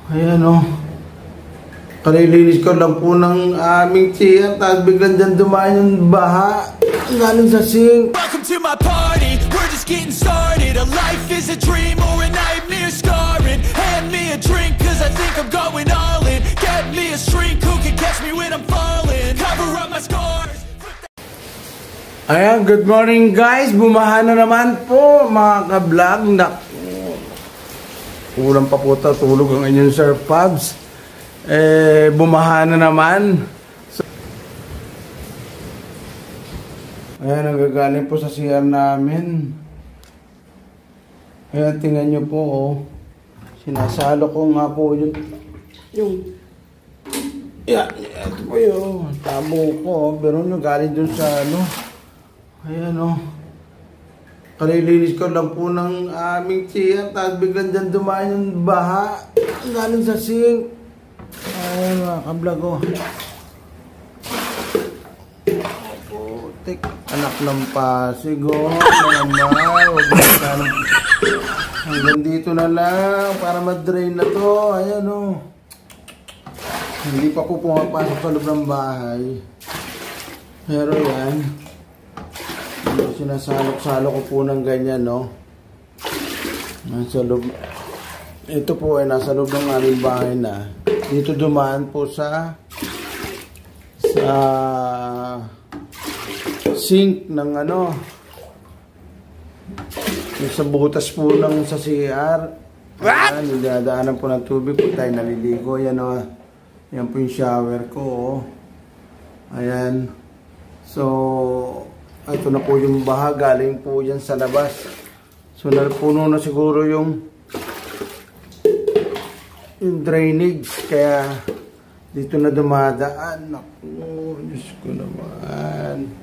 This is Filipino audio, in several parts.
Ayan o. Kalilinis ko lang po ng aming chair. Tapos biglang dyan dumaan yung baha. Galing sa sink. Welcome to my party. We're just getting started. A life is a dream or a nightmare scarring. Hand me a drink cause I think I'm going all in. Get me a shrink who can catch me when I'm falling. Cover up my scars. Ayan, good morning guys. Bumaha na naman po mga ka-vlog. Kulang pa po tulog ang inyong Sir Pabs. Bumaha na naman. So, ayan, nagagaling po sa CR namin. Ayan, tingnan nyo po oh. Sinasalo ko nga po yung yan, ito po yun. Tabo ko, pero nyo galing dun sa ano. Ayan o. Kalilinis ko lang po ng aming chair. Tapos biglang dyan dumaan yung baha. Galing sa sink. Ayan mga ka-vlog o. Putik. Anak ng pasig o. Hanggang dito na lang. Para ma-drain na to. Ayan o. Hindi pa po pumapasok sa loob ng bahay. Pero yan. Sinasalok-salok ko po ng ganyan, no? Nasa loob. Ito po ay nasa loob ng aming bahay na. Dito dumaan po sa sink ng ano. Sa butas po ng sa CR. Ayan, niladaanan po ng tubig po tayo naliligo. Yan o. Yan po yung shower ko, oh. Ayan. So, ito na po yung baha, galing po yan sa labas. So napuno na siguro yung drainage, kaya dito na dumadaan. Naku, Diyos ko naman.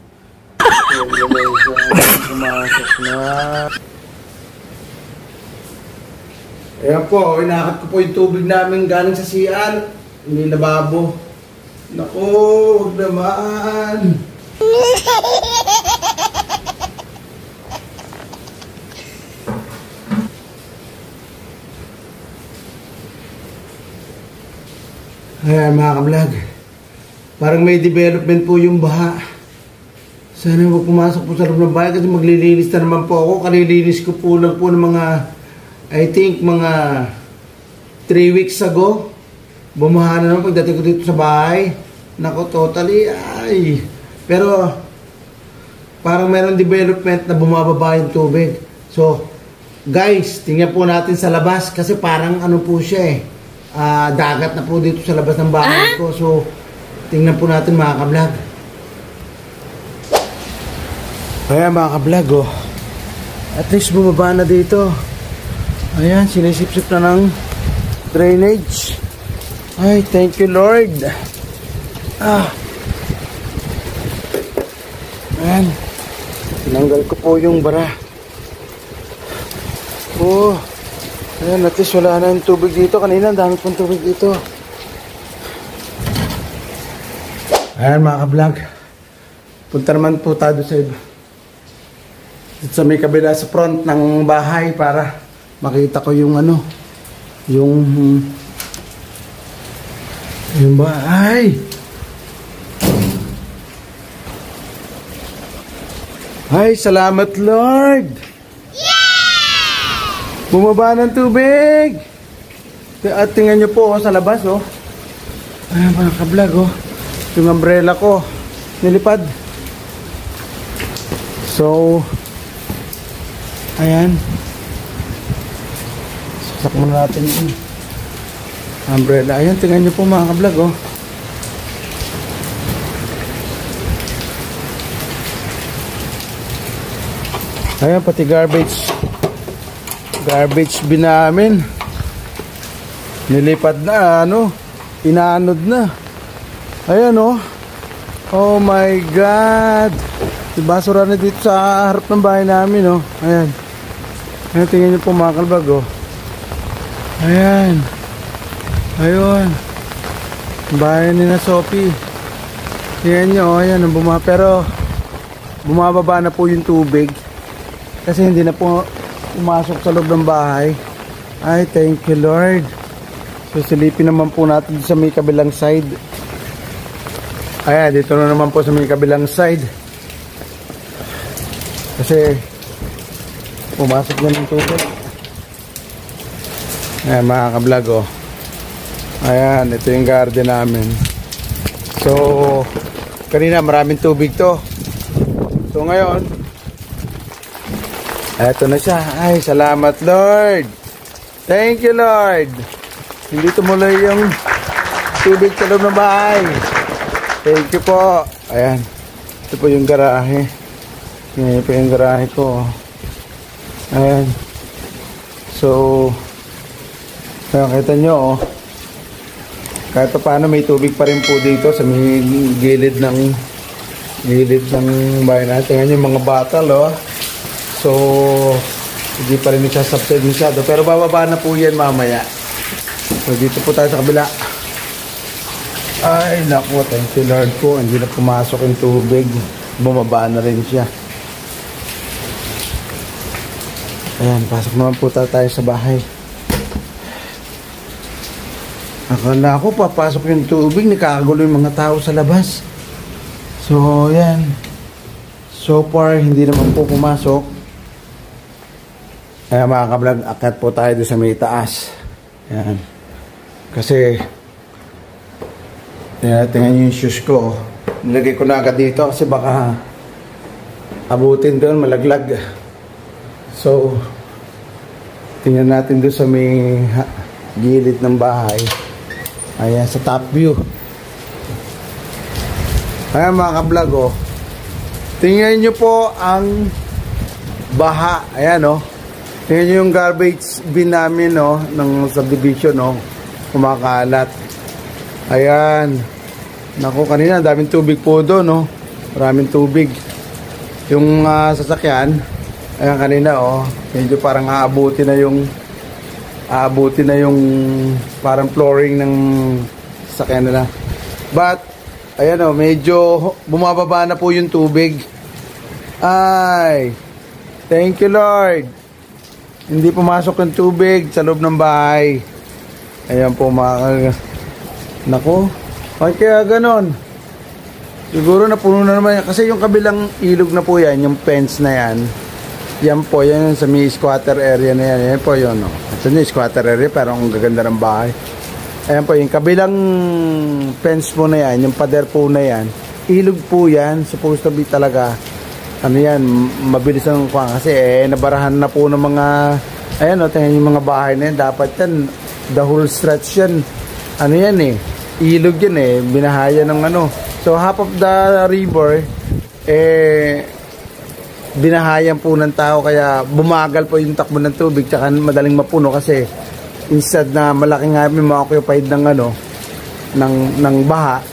Pumasok na. Ayan po, inakat ko po yung tubig namin galing sa CR. Hindi lababo. Naku, huwag naman. Ayan mga ka-vlog, parang may development po yung baha. Sana huwag pumasok po sa loob ng bahay kasi maglilinis na naman po ako. Kalilinis ko po lang po ng mga, I think mga 3 weeks ago. Bumaha na naman pagdating ko dito sa bahay. Nako, totally ay. Pero parang mayroong development na bumababa yung tubig. So guys, tingnan po natin sa labas kasi parang ano po siya eh. Dagat na po dito sa labas ng bahay ko. So, tingnan po natin mga ka-vlog. Ayan mga ka-vlog oh. At least bumaba na dito. Ayan, sinisip-sip na ng drainage. Ay, thank you Lord. Ayan. Tinanggal ko po yung bara. Oh. Ayan, at least wala na yung tubig dito. Kanina, dami pong tubig dito. Ayan mga ka-vlog. Punta naman po tayo sa iba. Dito sa may kabila sa front ng bahay para makita ko yung ano. Yung bahay. Ay, salamat Lord. Bumaba ng tubig. At tingnan nyo po oh, sa labas oh. Ayan mga ka-vlog oh. Yung umbrella ko nilipad. So ayan. Sasak muna natin yung umbrella. Ayan, tingnan nyo po mga ka-vlog oh. Ayan, pati garbage bin namin nilipad na ano, inaanod na. Ayan oh. Oh my God, basura na dito sa harap ng bahay namin oh. Ayan. Ayan, tingnan nyo po mga ka-vlog oh. Ayan. Ayun, bahay ni na Sophie. Tingnan nyo oh. Ayan, pero bumababa na po yung tubig kasi hindi na po pumasok sa loob ng bahay. Ay, thank you Lord. So silipin naman po natin sa may kabilang side. Ayan, dito na naman po sa may kabilang side. Kasi pumasok na ng tubig. Ayan mga ka-vlog oh. Ayan, ito yung garden namin. So kanina maraming tubig to. So ngayon eto na siya. Ay, salamat Lord. Thank you Lord. Hindi tumuloy yung tubig sa loob ng bahay. Thank you po. Ayan. Ito po yung garahe. Yan po yung garahe ko. Ayan. So kaya kita nyo oh. Kahit pa paano may tubig pa rin po dito sa may gilid ng bahay natin. Ngayon yung mga batal oh. So hindi pa rin nagsasubside masyado. Pero bababa na po yan mamaya. So dito po tayo sa kabila. Ay naku, thank you Lord po. Hindi na pumasok yung tubig. Bumaba na rin siya. Ayan, pasok naman po tayo sa bahay. Akala ko papasok yung tubig, nakakagulo yung mga tao sa labas. So yan. So far hindi naman po pumasok. Ayan mga ka-vlog, akat po tayo doon sa may taas. Ayan. Kasi tingnan yung shoes ko. Nilagay ko na agad dito kasi baka abutin doon, malaglag. So tingnan natin doon sa may gilid ng bahay. Ayan, sa top view. Ayan mga ka-vlog oh. Tingnan nyo po ang baha. Ayan oh. Tingnan nyo yung garbage bin namin oh, ng subdivision oh. Kumakalat. Ayan. Naku, kanina daming tubig po doon no. Maraming tubig. Yung sasakyan, ayan kanina oh, medyo parang aabuti na yung parang flooring ng sasakyan nila. But ayan oh, medyo bumababa na po yung tubig. Ay, thank you Lord. Hindi pumasok yung tubig sa loob ng bahay. Ayan po mga nako. Ay kaya ganon. Siguro napuno na naman yan. Kasi yung kabilang ilog na po yan, yung fence na yan. Yan po, yan sa may squatter area na yan. Yan po yun. No? Ito yung squatter area pero ang gaganda ng bahay. Ayan po, yung kabilang fence po na yan, yung pader po na yan. Ilog po yan. Supposed to be talaga. Ano yan, mabilis ang kuha. Kasi nabarahan na po ng mga, ayan o, tingnan yung mga bahay na yan. Dapat yan, the whole stretch yan. Ano yan eh. Ilog yan eh, binahaya ng ano. So half of the river binahayan po ng tao kaya bumagal po yung takbo ng tubig tsaka madaling mapuno kasi instead na malaking nga may ma-occupied ng ano ng baha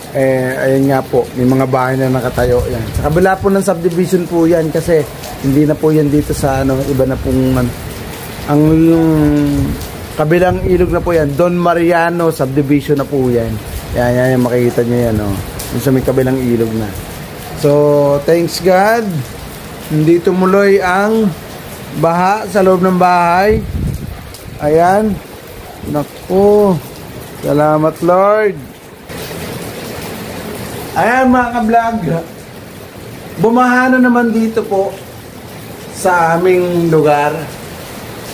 ayun nga po may mga bahay na nakatayo yan. Sa kabila po ng subdivision po yan kasi hindi na po yan dito sa ano iba na pong ang kabilang ilog na po yan Don Mariano subdivision na po yan. Yan makikita nyo yan oh. Yung sa may kabilang ilog na. So thanks God hindi tumuloy ang baha sa loob ng bahay. Ayan. Naku. Salamat Lord. Ayan mga ka-vlog. Bumaha na naman dito po sa aming lugar.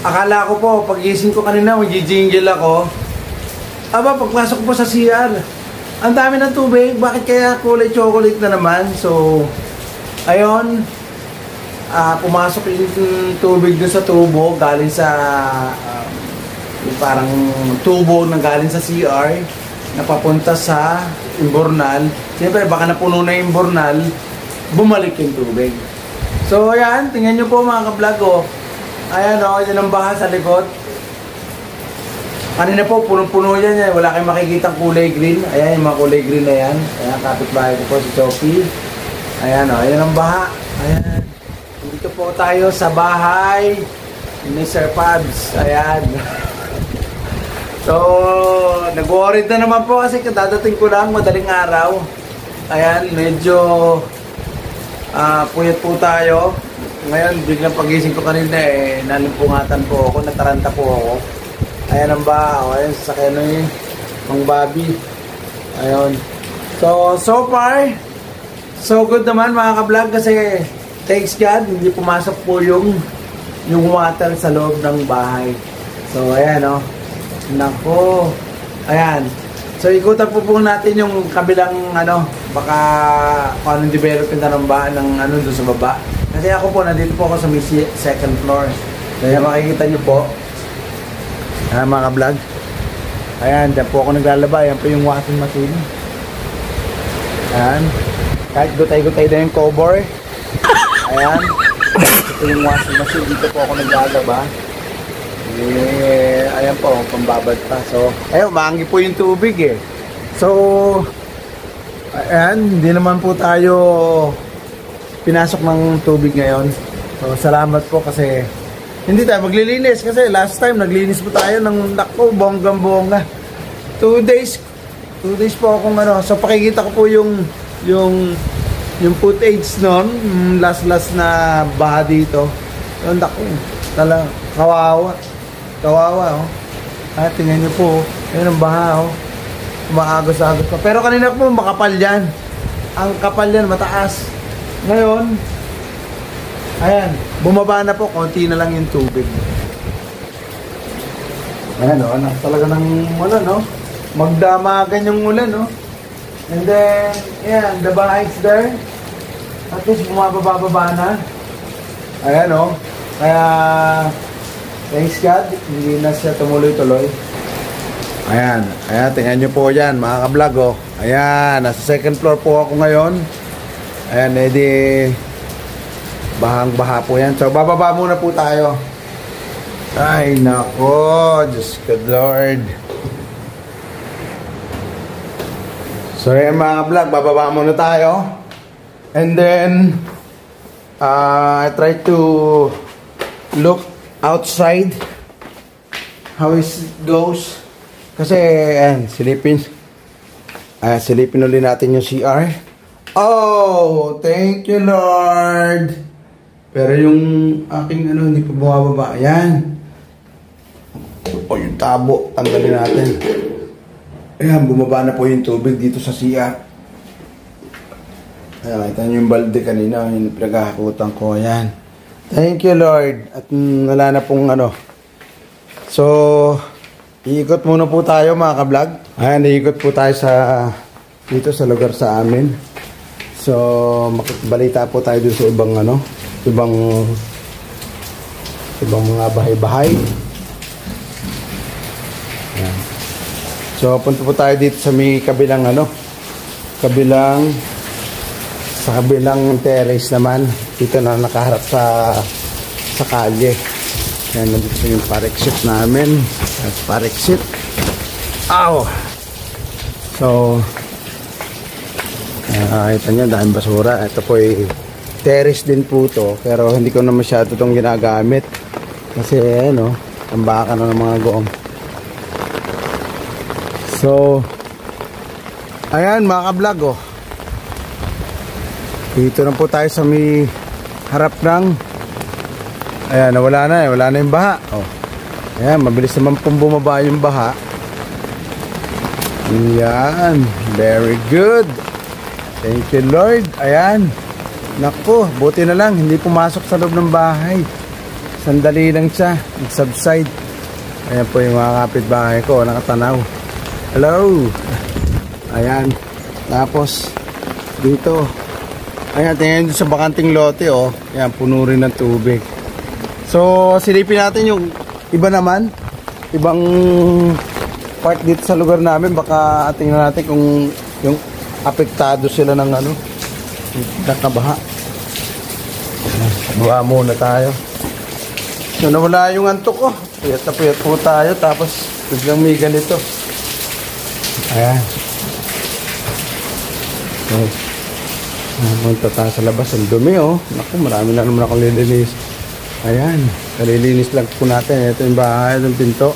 Akala ko po pag-gising ko kanina mag-jingle ako. Aba pagpasok po sa CR ang dami ng tubig. Bakit kaya kulay chocolate na naman? So ayun, pumasok yung tubig doon sa tubo galing sa yung parang tubo na galing sa CR na papunta sa imbornal. Siyempre baka napuno na yung imbornal, bumalik yung tubig. So ayan, tingnan nyo po mga ka-vlog oh. Ayan oh, yan ang baha sa likod. Kanina po punong-puno yan, wala kayong makikitang kulay green. Ayan yung mga kulay green na yan. Ayan, kapitbahay ko po si Choppy. Ayan oh, ayan ang baha. Ayan. Dito po tayo sa bahay ni Sir Pabs. Ayan. So, nag-worried na naman po kasi dadating ko lang madaling araw. Ayan, medyo puyat po tayo. Ngayon, biglang pagising ko kanina nalimpungatan po ako, nataranta po ako. Ayan ang baha. O, ayan, sasakyan na yun. Pang Bobby. Ayun. So far, so good naman mga ka-vlog kasi thanks God, hindi pumasok po yung water sa loob ng bahay. So, ayan o. Nako. Ayan. So, ikutan po natin yung kabilang baka kung anong development na ng bahay ng doon sa baba. Kasi ako po, nandito po ako sa may second floor. Kaya makikita nyo po. Ayan mga ka-vlog. Ayan, dyan po ako naglalaba. Ayan po yung washing machine. Ayan. Kahit gutay-gutay na yung cover. Ayan. Ito yung washing machine. Dito po ako naglalaba. Ayan po, pambabad pa. So, ayun, maanggi po yung tubig eh. So, ayan, hindi naman po tayo pinasok ng tubig ngayon. So, salamat po kasi hindi tayo maglilinis kasi last time naglinis po tayo ng nako, bonggang-bongga. 2 days po akong so pakikita ko po yung footage noon, last na baha dito. So, nako, talagang kawawa oh. Tingnan niyo po, ayun ang baha oh. Umaagos-agos pa. Pero kanina po makapal yan. Ang kapal yan, mataas. Ngayon, ayan, bumaba na po, konti na lang yung tubig. Ayan o, talaga ng ulan o. Magdamagan yung ulan o. And then, ayan, the baha is there. At least bumababa na. Ayan o. Kaya, thanks God, hindi na siya tumuloy-tuloy. Ayan, tingnan nyo po yan, mga ka-vlog o. Ayan, nasa second floor po ako ngayon. Ayan, edi bahang-baha po yan. So, bababa muna po tayo. Ay, nako. Diyos ko, Lord. So, yan mga vlog. Bababa muna tayo. And then, I try to look outside how it goes. Kasi, ayan, silipin ulit natin yung CR. Oh, thank you, Lord. Pero yung aking hindi pa bumababa. Ayan. O, yung tabo. Tanggalin natin. Ayan, bumaba na po yung tubig dito sa CR. Ayan, kita nyo yung balde kanina. Yung pinaghahakutan ko. Ayan. Thank you, Lord. At wala na pong So, iikot muna po tayo mga ka-vlog. Ayan, iikot po tayo dito sa lugar sa amin. So, makikbalita po tayo dun sa ibang mga bahay-bahay. Ayan. So, punta po tayo dito sa may kabilang kabilang terrace naman. Dito na nakaharap sa kalye. Ayan, nandito yung parexit namin. Parexit. Ow! So, kita nyo, daming basura. Ito po ay terrace din po to, pero hindi ko na masyado itong ginagamit kasi ang baka na ng mga goong. So, ayan mga ka-vlog oh. Dito na po tayo sa may harap ng ayan, wala na yung baha oh. Ayan, mabilis naman pong bumaba yung baha. Ayan, very good. Thank you, Lord. Ayan. Naku, buti na lang. Hindi pumasok sa loob ng bahay. Sandali lang siya. Nag-subside. Ayan po yung mga kapitbahay ko. Nakatanaw. Hello. Ayan. Tapos, dito. Ayan, tingnan sa bakanting lote, oh. Ayan, puno rin ng tubig. So, silipin natin yung iba naman. Ibang part dito sa lugar namin. Baka tingnan natin kung yung apektado sila ng nakabaha. Buha muna tayo. So, nawala yung antok ko. Puyat na puyat po tayo. Tapos, biglang may ganito. Ayan. So, punta tayo sa labas. Ang dumi, oh. Naku, marami na naman akong lilinis. Ayan. Kalilinis lang po natin. Ito yung bahay. Ito yung pinto.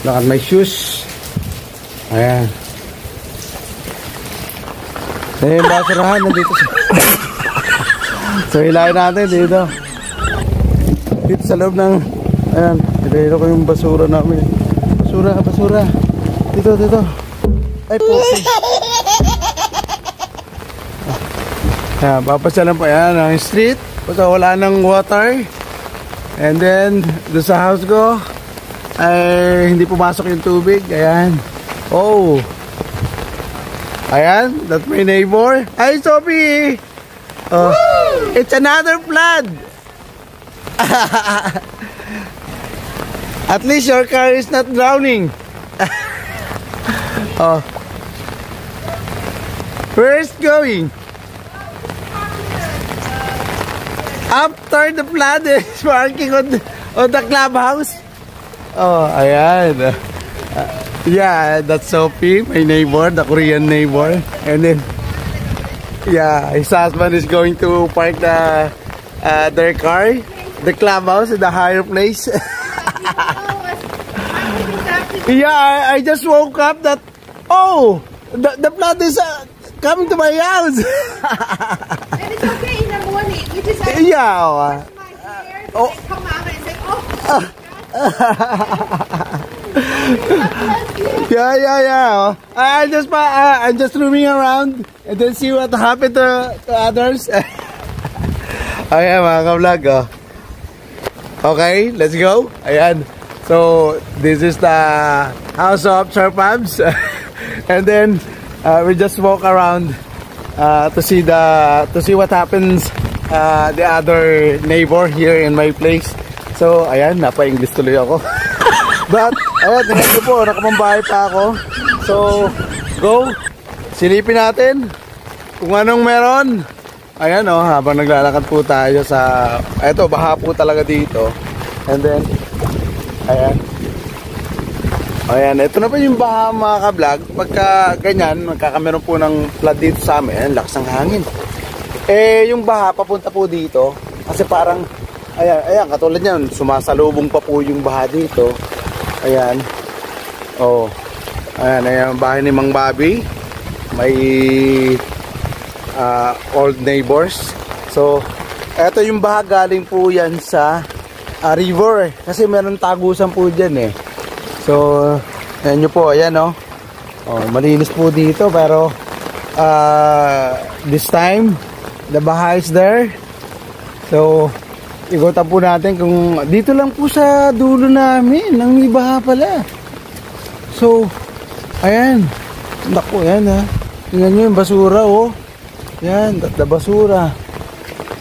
Look at my shoes. Ayan. Eh, basurahan nandito sa so, ilayin natin dito sa loob ng Ayan, pinahilo ko yung basura namin. Basura. Dito. Ay, puti. Ayan, papasyalan po yan ang street. Basta wala ng water. And then, doon sa house ko, ay hindi pumasok yung tubig. Ayan. Oh. Ayan, that's my neighbor. Hi, Sophie! Oh, it's another flood! At least your car is not drowning. Oh. Where is it going? After the flood is parking on the clubhouse. Oh, ayan. Yeah, that's Sophie, my neighbor, the Korean neighbor. And then, yeah, his husband is going to park their car, the clubhouse, in the higher place. Yeah, I just woke up that, oh, the flood is coming to my house. And it's okay in the morning. You just have to Yeah. wash my hair, Oh. and come out and say, Yeah. I'm just roaming around and then see what happened to others. Ayan mga ka-vlog. Oh. Okay, let's go. Ayan. So, this is the house of Sir Pabs. And then we just walk around to see what happens the other neighbor here in my place. So, ayan, napa-English tuloy ako. But, ayan, tingnan ko po, nakamambahay pa ako. So, go. Silipin natin kung anong meron. Ayan o, habang naglalakad po tayo sa, eto, baha po talaga dito. And then, ayan. Ayan, ito na po yung baha mga ka-vlog. Pagka ganyan, magkakameron po ng flood dito sa amin. Ayan, lakas ng hangin. Eh, yung baha, papunta po dito. Kasi parang, ayan, katulad yan, sumasalubong pa po yung baha dito. Ayan. Oh. Ayan, bahay ni Mang Bobby. May old neighbors. So, eto yung baha galing po yan sa river. Kasi meron tagusan po dyan eh. So, ayan nyo po, ayan oh. Oh, malinis po dito pero this time the baha is there. So, igutan po natin kung dito lang po sa dulo namin nang may baha pala. So, ayan. Naku, ayan ha. Tingnan nyo yung basura oh. Yan, the basura.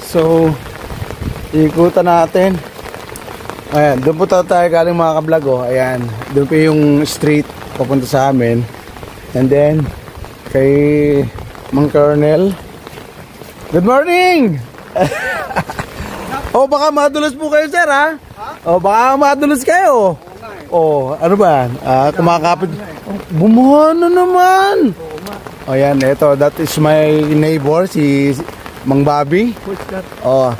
So, ikutan natin. Ayan, doon po tayo galing mga ka-vlog oh. Ayan, doon po yung street papunta sa amin. And then, kay Mang Colonel. Good morning! Oh, baka madulas po kayo, sir, ha? Oh, baka madulas kayo. Oh, ano ba? Kumakapit. Oh, bumuha na naman. Oh, yan, ito. That is my neighbor, si Mang Bobby. Who's that? Oh,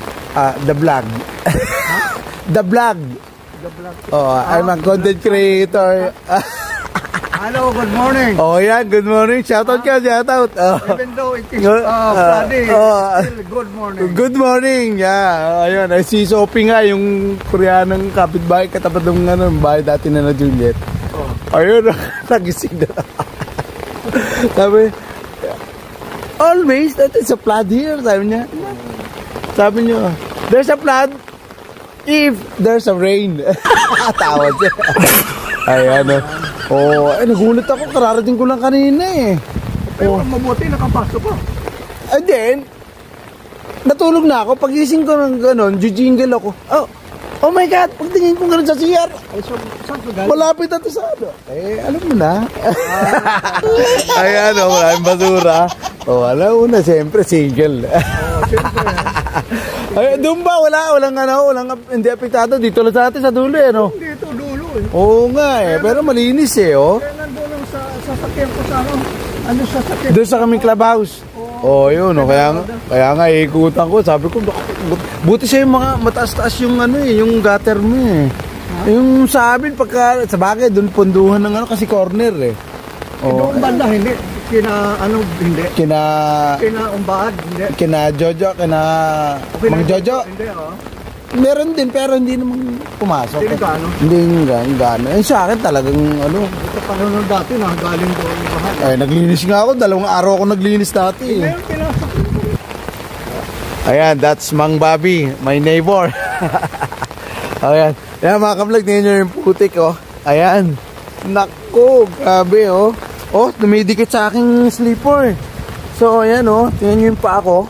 the vlog. The vlog. Oh, I'm a content creator. Hello, good morning. Oh, yeah, good morning. Shoutout ka, shoutout. Oh. Even though it is Friday, still good morning. Good morning. Yeah, ayun. Ay, si Sophie nga, yung Koreanong kapitbahay, katapat ng bahay dati na Juliet. Oh. Ayun, nagising na. Sabi, always, that is a flood here, sabi niya. Sabi niya, there's a flood if there's a rain. Tawad siya. Ayan, oh, nagulat ako, kararating ko lang kanina eh. Pero mabuti, nakapasok ko. And then, natulog na ako, pagising ko ng gano'n, jujingle ako. Oh my God, pagtingin ko gano'n sa CR. Ay, saan ka galing? Malapit na to sa ano. Eh, alam mo na. Ayan, oh, maraming basura. Oh, alam mo na, siyempre, single. Siyempre. Ay, doon ba? Walang hindi apektado. Dito lang sa atin, sa dulo eh, no? Dito, dulo eh. Oo nga eh, pero malinis eh, oh. Kaya nandun lang sa sasakyan ko sa ano sa sasakyan. Doon sa kaming clubhouse. Oh, yun, oh. Kaya nga, ikutan ko. Sabi ko, buti siya yung mga mataas-taas yung ano eh, yung gutter mo eh. Yung sa amin, pagka, sa bagay, doon punduhan ng ano, kasi corner eh. Oh, doon banda, hindi. Hindi. Kina Umbahad, hindi. Jojo, Okay, Mang Jojo. Hindi, oh. Meron din, pero hindi naman pumasok. Hindi gaano? Hindi gaano. Eh, sa akin talagang ano. Ito panahon dati na galing doon yung baha. Ay, naglinis nga ako. 2 araw ako naglinis dati. Ngayon pinasok mo. Ayan, that's Mang Bobby, my neighbor. Ayan. Ayan mga ka-vlog, tingnan nyo yung putik, oh. Ayan. Naku, grabe, oh. Oh, tumidikit sa aking slipper. So, ayan, oh. Tingnan nyo yung paa ko.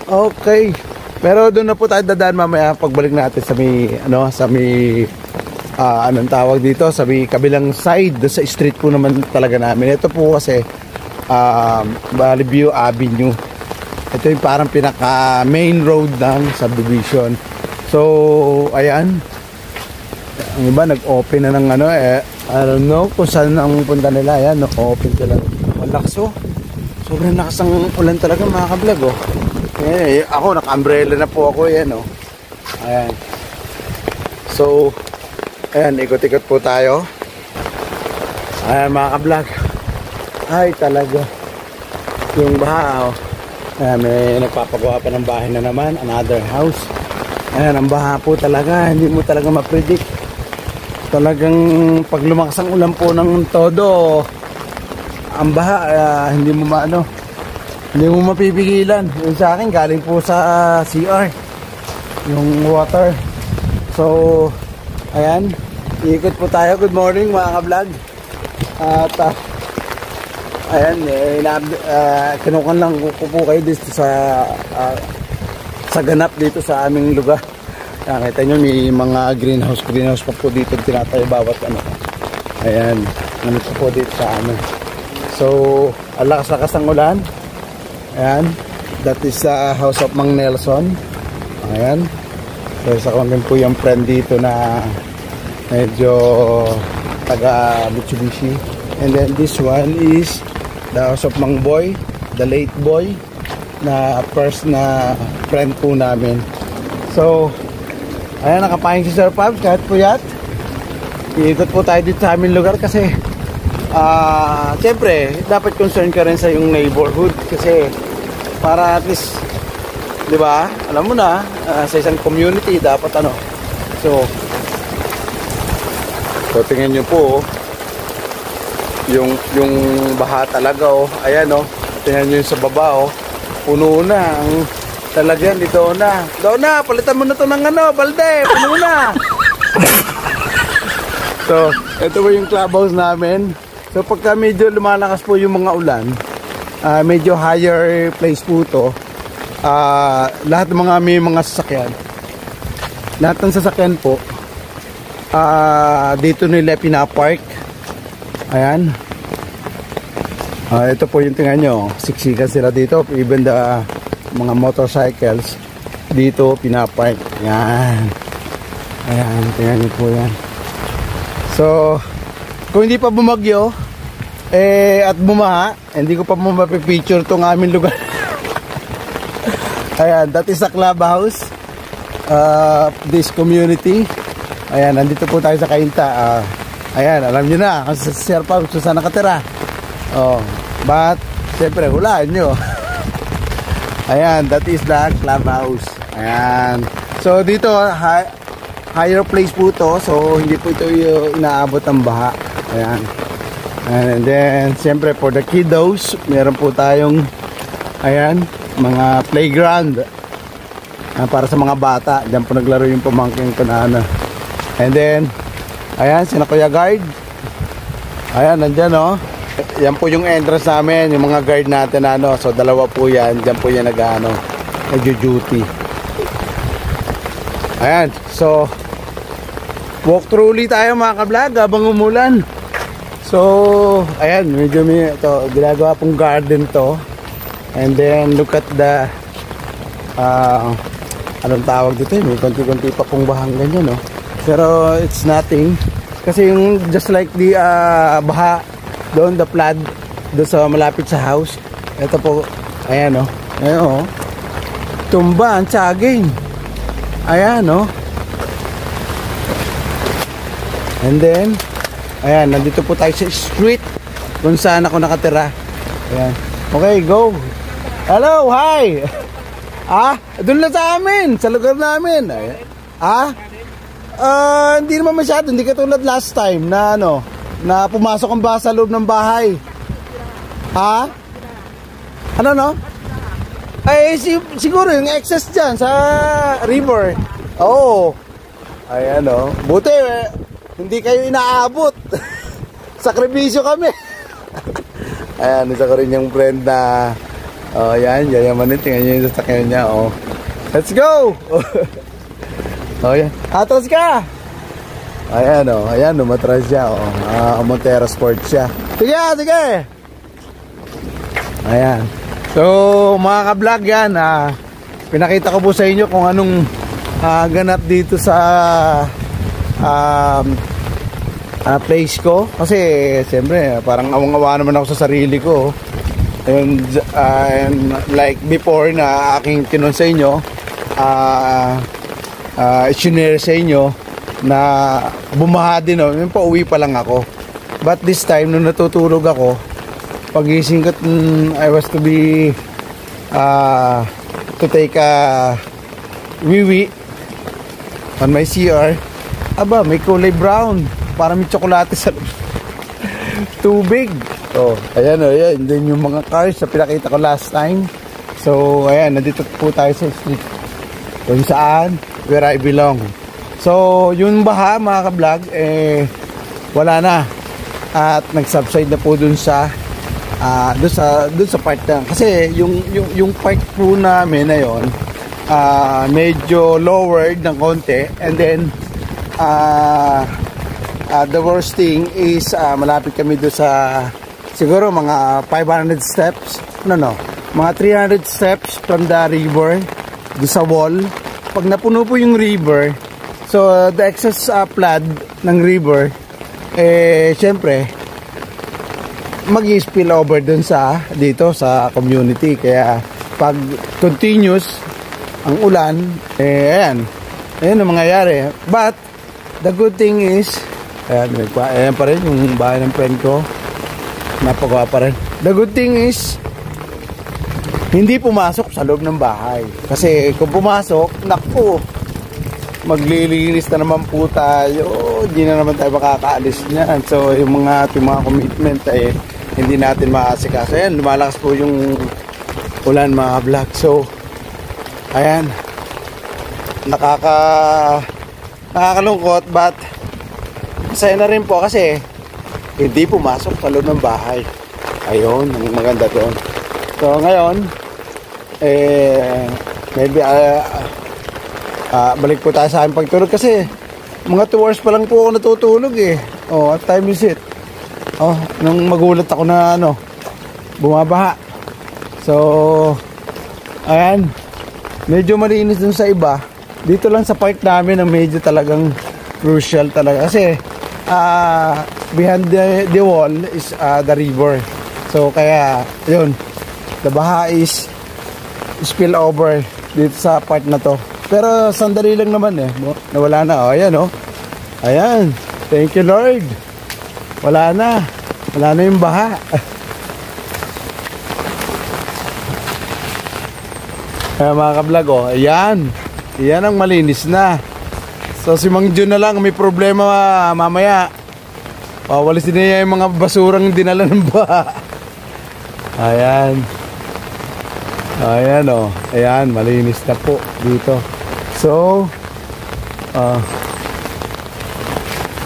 Okay. Pero doon na po tayo dadaan mamaya pagbalik natin sa may, ano, sa may, anong tawag dito, sa may kabilang side, sa street po naman talaga namin. Ito po kasi, Valley View Avenue. Ito yung parang pinaka main road ng subdivision. So, ayan. Ang iba nag-open na ng ano, I don't know kung saan ang punta nila. Ayan, nag-open sila. Malakas, oh. Sobrang lakas ang ulan talaga mga ka-vlog, oh. Eh, ako naka-umbrella na po ako, yan, oh. Ayan. So, ayan, ikot-ikot po tayo. Ayan mga ka-vlog. Ay, talaga. Yung baha, oh. Ayan, may nagpapagawa pa ng bahay na naman. Another house. Ayan, ang baha po talaga. Hindi mo talaga ma-predict. Talagang pag lumakas ang ulan po ng todo, ang baha, hindi mo maano. Hindi mo mapipigilan. Yung sa akin, galing po sa CR. Yung water. So, ayan. Iikot po tayo. Good morning mga ka-vlog. At, ayan, kinukan lang ko po kayo dito sa ganap dito sa aming lugar. Nakita nyo may mga greenhouse pa po dito tinatayo bawat ano. Ayan, ano po dito sa amin. So, ang lakas-lakas ng ulan. Ayan, that is the house of Mang Nelson. Ayan, so sa kong po yung friend dito na medyo taga Mitsubishi. And then this one is the house of Mang Boy, the late boy na first na friend po namin. So, ayan, nakapahing si Sir Pabs kahit puyat. Iikot po tayo dito sa aming lugar kasi siyempre, dapat concern ka rin sa yung neighborhood kasi para at least, di ba, alam mo na, sa isang community dapat ano. So tingnan nyo po, yung baha talaga, oh. Ayan, oh. Tingnan nyo yung sa baba, oh. Puno na ang talagyan dito na. Daw na, palitan mo na to ng ano, balde, puno na. So, ito po yung clubhouse namin. So, pagka medyo lumalakas po yung mga ulan, medyo higher place po to. Lahat ng may mga sasakyan. Lahat ng sasakyan po, dito nila pinapark. Ayan. Ito po yung tingnan nyo. Siksikan sila dito. Even the mga motorcycles dito pinapark. Ayan. Ayan. Tingnan nyo po yan. So, kung hindi pa bumagyo at bumaha, hindi ko pa mapipicture itong aming lugar. Ayan, that is a clubhouse this community. Ayan, nandito po tayo sa Cainta. Ayan, alam nyo na kung sa Sir Pabs kung saan nakatira. But siyempre hulaan nyo. Ayan, that is the clubhouse. Ayan, so dito higher place po to, so hindi po ito inaabot ng baha. Ayan. And then siyempre for the kiddos, meron po tayong ayan, mga playground para sa mga bata. Diyan po naglaro yung pamangkin ko na ano. And then ayan, sina Kuya Guard. Ayan, nandyan, oh. Yan po yung entrance namin, yung mga guard natin ano. So dalawa po yan, diyan po yan nag-duty. Ayan, so walk through ulit tayo mga ka-vlog habang umulan. So, ayan, medyo ito, ginagawa pong garden to. And then, look at the anong tawag dito, may konti-konti pa pong bahang ganyan, no? Pero, it's nothing. Kasi yung, just like the baha, doon, the flood, doon sa malapit sa house. Ito po, ayan, no? Ayan, oh. Tumba, ang saging. Ayan, no? And then, ayan, nandito po tayo sa street kung saan ako nakatira. Ayan. Okay, go. Hello, hi. Doon lang sa amin, sa lugar namin. Hindi naman masyado, hindi katulad last time na na pumasok ang baha sa loob ng bahay. Siguro yung excess dyan sa river. Ayan buti hindi kayo inaabot. Sakripisyo kami. Ayan, isa ko rin yung friend na yan, yayamanin. Tingnan nyo yung sasakyan niya. Let's go. Yan. Atras ka. Ayan, umatras siya. Montero Sports siya. Sige. Ayan. So, mga ka-vlog yan, pinakita ko po sa inyo kung anong ganap dito sa place ko. Kasi, siyempre, parang awang-awa naman ako sa sarili ko. And like before na aking kinon sa inyo, share sa inyo na bumaha din. Pauwi pa lang ako. But this time, nung natutulog ako, pagising ko, I was to be to take a wee-wee on my CR. May kulay brown. Parang may tsokolate sa tubig. Ayan. Then yung mga cars na pinakita ko last time. So, ayan, nandito po tayo sa street. Kung saan, where I belong. So, yung baha, mga ka-vlog, wala na. At nag-subside na po dun sa part na. Kasi, yung part po namin na yun, medyo lowered ng konti. And then, the worst thing is, malapit kami doon sa siguro mga 500 steps, mga 300 steps from the river, do sa wall. Pag napuno po yung river, so the excess flood ng river, syempre, mag-spill over dun dito sa community. Kaya pag continuous ang ulan, ayan ang mangyayari. But, the good thing is, ayan pa rin yung bahay ng friend ko. Napagawa pa rin. The good thing is, hindi pumasok sa loob ng bahay. Kasi kung pumasok, naku, maglilinis na naman po tayo. Hindi na naman tayo makakaalis niyan. So, yung mga commitment hindi natin maasikaso. Ayan, lumalakas po yung ulan, mga vlog. So, ayan, nakakalungkot, but masaya na rin po kasi hindi pumasok sa loob ng bahay. Ayun, ang maganda doon. So ngayon, maybe balik po tayo sa aking pagtulog kasi mga 2 hours pa lang po ako natutulog What time is it? Nung magulat ako na bumabaha. So, ayan, medyo malinis dun sa iba. Dito lang sa part namin ang medyo talagang crucial talaga kasi behind the wall is the river. So kaya yun, the baha is spill over dito sa part na to. Pero sandali lang naman nawala na. Ayan ayan, thank you Lord, wala na yung baha. Kaya mga ka-vlog ayan ang malinis na. So si Mang Jun na lang may problema mamaya. Walisin niya yung mga basurang dinala ng baha. Ayan. Ayan, malinis na po dito. So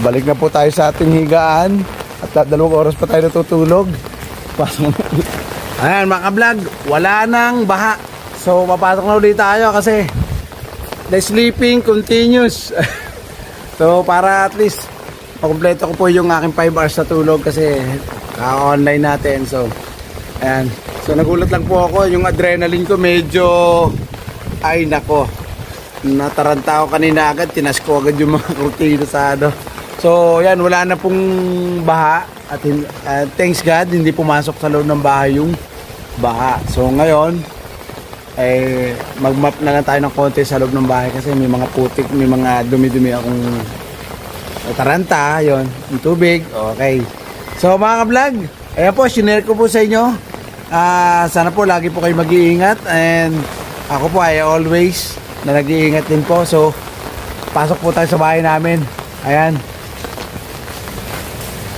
balik na po tayo sa ating higaan. At 2 oras pa tayo natutulog. Ayan mga ka-vlog, wala nang baha. So papasok na ulit tayo kasi the sleeping continues. So para at least makumpleto ko po yung aking 5 hours na tulog kasi online natin. So ayan, so nagulat lang po ako, yung adrenaline ko medyo nataranta ako kanina agad, tinas ko agad yung mga kurtina sa So yan, wala na pong baha at thanks God hindi pumasok sa loob ng bahay yung baha. So ngayon mag-map na lang tayo ng konti sa loob ng bahay kasi may mga putik, may mga dumi-dumi akong taranta, yon, yung tubig. Okay. So mga ka-vlog, ayan po, sinare ko po sa inyo. Sana po lagi po kayo mag-iingat and ako po ay always na nag-iingat din po. So, pasok po tayo sa bahay namin. Ayan.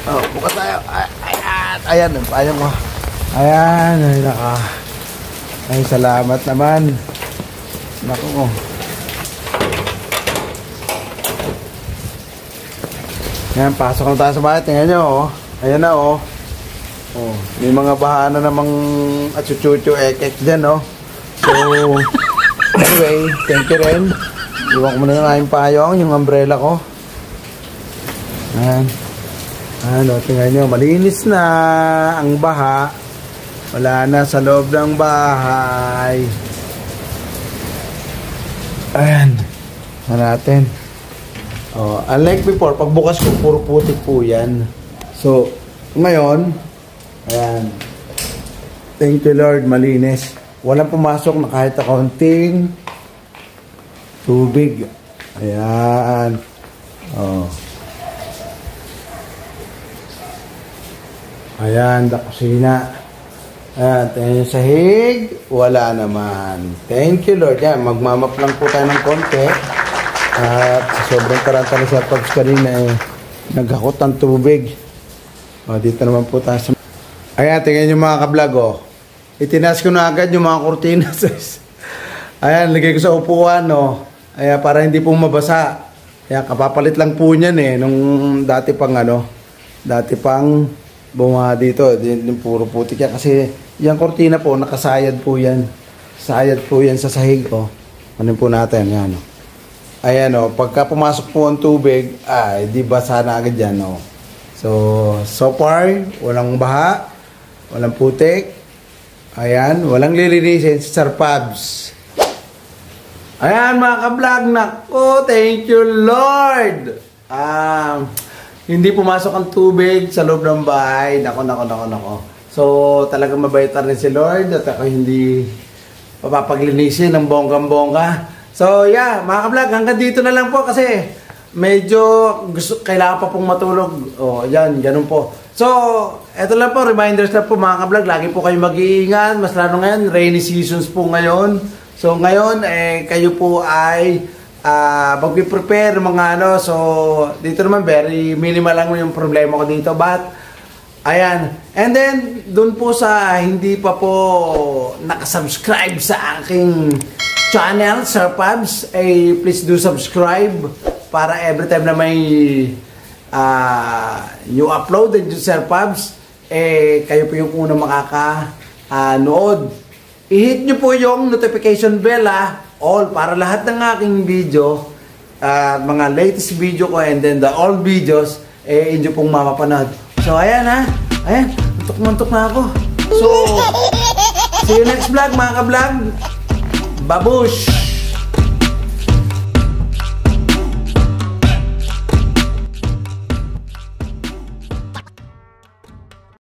Oh, bukas tayo. Ayan. Ayan ko. Ayan. Ay, naka. Ay, salamat naman. Naku ko. Ayan, pasok na tayo sa bahay. Tingnan nyo, oh. Ayan na, oh. Oh, may mga bahana namang atsuchucho ekek dyan, oh. So, anyway, thank you rin. Iwan ko muna ng aking payong, yung umbrella ko. Ayan. Ano, tingnan nyo, malinis na ang baha. Wala na sa loob ng bahay. Ayan. Natin. Oh, unlike before, pagbukas ko, puro putik po yan. So, ngayon, ayan. Thank you Lord, malinis. Walang pumasok na kahit kaunting tubig. Ayan. Oh. Ayan, the kusina. Ayan, tingnan yung sahig. Wala naman. Thank you Lord. Ayan, magmamap lang po tayo ng konti. At sobrang taranta na sa pubs kanina eh. Naghakot ng tubig. O, dito naman po tayo sa... Ayan, tingnan yung mga kablog, oh. Itinas ko na agad yung mga kurtinas. Ayan, lagay ko sa upuan, oh. Ayan, para hindi po mabasa. Ayan, kapapalit lang po niyan eh. Nung dati pang ano, dati pang bumaha dito. Yung puro putik yan. Kasi yung kurtina po, nakasayad po yan. Sayad po yan sa sahig, oh. Ano po natin, yan, oh. Ayan, oh. Pagka pumasok po ang tubig, ay, di basa na agad yan, oh. So far, walang baha, walang putik. Ayan, walang lilinisin si Sir Pabs. Ayan mga ka-vlog, nako, thank you Lord. Hindi pumasok ang tubig sa loob ng bahay. Nako. So talagang mabait rin si Lord at ako hindi papapaglinisin ng bonggang-bongga. So yeah, mga ka-vlog, hanggang dito na lang po kasi medyo kailangan pa pong matulog. O, yan, ganun po. So, eto lang po, reminders na po mga ka-vlog. Lagi po kayo mag-iingat. Mas lalo ngayon, rainy seasons po ngayon. So, ngayon, kayo po ay mag-prepare mga ano. So, dito naman, very minimal lang yung problema ko dito. But, ayan. And then, dun po sa hindi pa po nakasubscribe sa aking channel, Sir Pabs, please do subscribe. Para every time na may new upload din Sir Pabs, kayo po yung unang makaka-nood. I-hit nyo po yung notification bell, all, para lahat ng aking video, mga latest video ko, and then the old videos, inyo pong mapapanood. So, ayan ayan, muntok na ako. So, see you next vlog mga ka-vlog. Babush!